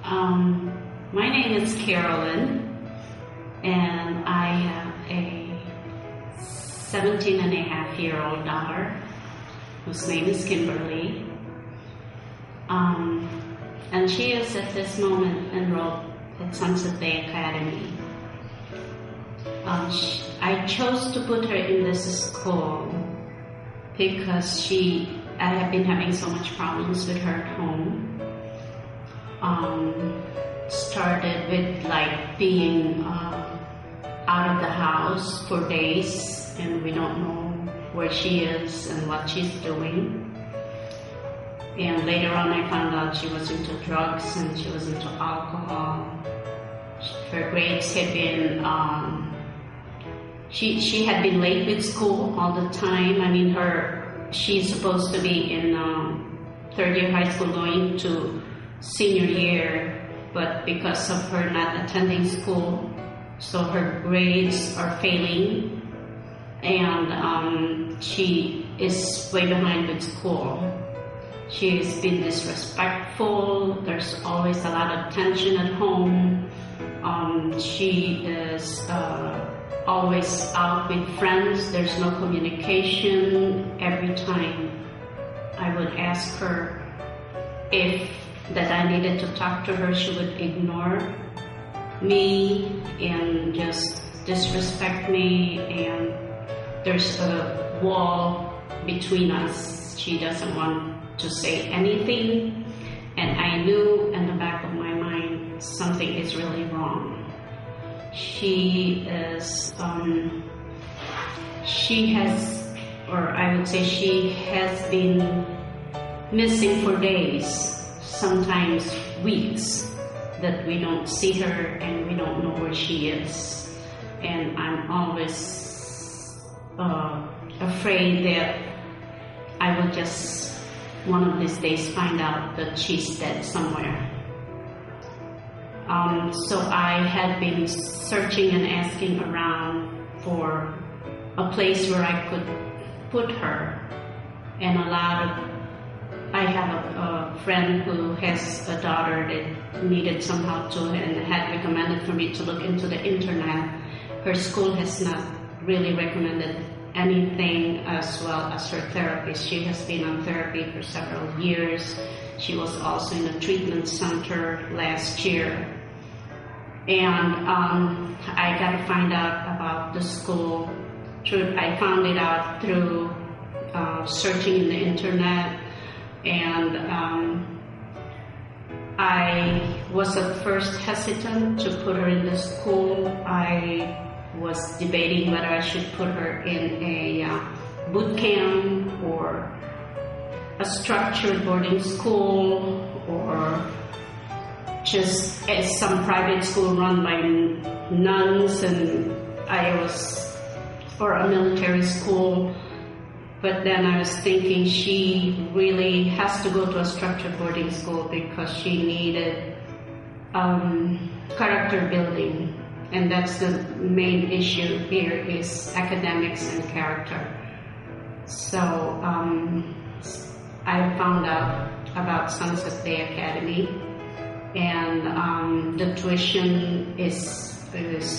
My name is Carolyn, and I have a 17-and-a-half-year-old daughter whose name is Kimberly. And she is at this moment enrolled at Sunset Bay Academy. I chose to put her in this school because I have been having so much problems with her at home. Started with like being out of the house for days, and we don't know where she is and what she's doing. And later on I found out she was into drugs and she was into alcohol. Her grades had been, she had been late with school all the time. I mean, she's supposed to be in third year high school going to senior year, but because of her not attending school, so her grades are failing, and she is way behind with school. She's been disrespectful. There's always a lot of tension at home. She is always out with friends. There's no communication. Every time I would ask her that I needed to talk to her, she would ignore me and just disrespect me, and there's a wall between us. She doesn't want to say anything, and I knew in the back of my mind something is really wrong. She has been missing for days, sometimes weeks, that we don't see her and we don't know where she is. And I'm always afraid that I will just one of these days find out that she's dead somewhere. So I had been searching and asking around for a place where I could put her, and I have a friend who has a daughter that needed some help too, and had recommended for me to look into the internet. Her school has not really recommended anything, as well as her therapist. She has been on therapy for several years. She was also in a treatment center last year. And I got to find out about the school. I found it out through searching in the internet. And I was at first hesitant to put her in the school. I was debating whether I should put her in a boot camp or a structured boarding school, or just some private school run by nuns, or a military school. But then I was thinking she really has to go to a structured boarding school because she needed character building. And that's the main issue here, is academics and character. So I found out about Sunset Bay Academy, and the tuition is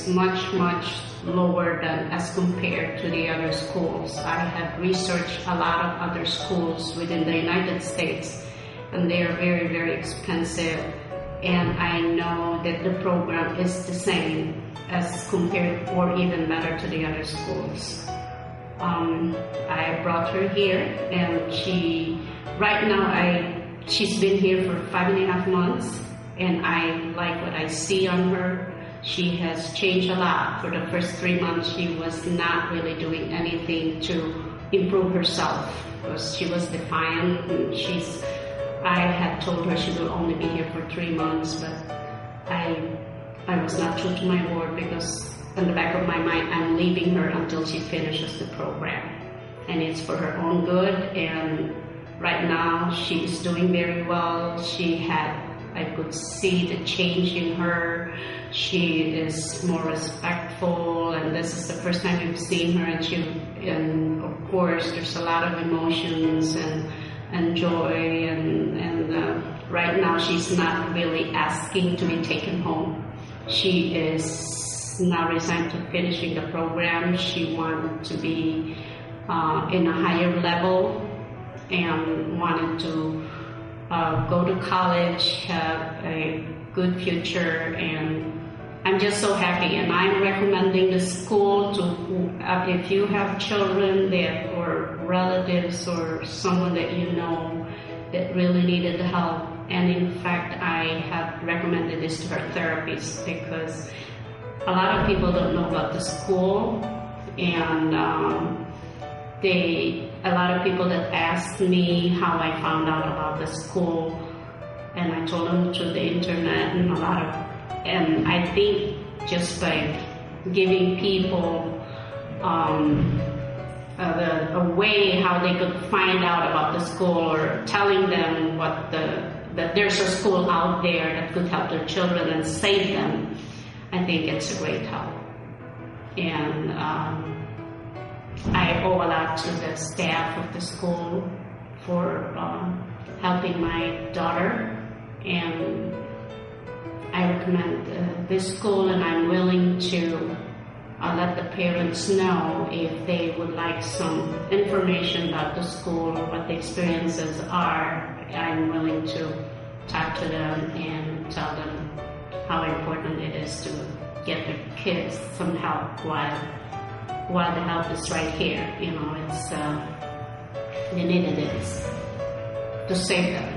much, much lower than as compared to the other schools. I have researched a lot of other schools within the United States, and they are very, very expensive. And I know that the program is the same as compared, or even better, to the other schools. I brought her here, and she's been here for 5.5 months, and I like what I see on her. She has changed a lot. For the first 3 months, she was not really doing anything to improve herself, because she was defiant, and I had told her she will only be here for 3 months, but I was not true to my word, because in the back of my mind, I'm leaving her until she finishes the program. And it's for her own good, and right now she's doing very well. I could see the change in her. She is more respectful, and this is the first time we've seen her, and of course there's a lot of emotions and joy and right now she's not really asking to be taken home. She is now resigned to finishing the program. She wanted to be in a higher level and wanted to go to college, have a good future, and I'm just so happy. And I'm recommending the school to, if you have children that, or relatives or someone that you know that really needed help. And in fact, I have recommended this to her therapist because a lot of people don't know about the school, and a lot of people that asked me how I found out about the school, and I told them through the internet, and I think just by giving people a way how they could find out about the school, or telling them that there's a school out there that could help their children and save them, I think it's a great help. And I owe a lot to the staff of the school for helping my daughter, and I recommend this school, and I'm willing to let the parents know if they would like some information about the school, what the experiences are. I'm willing to talk to them and tell them how important it is to get their kids some help while the help is right here. You know, it's they needed it to save them.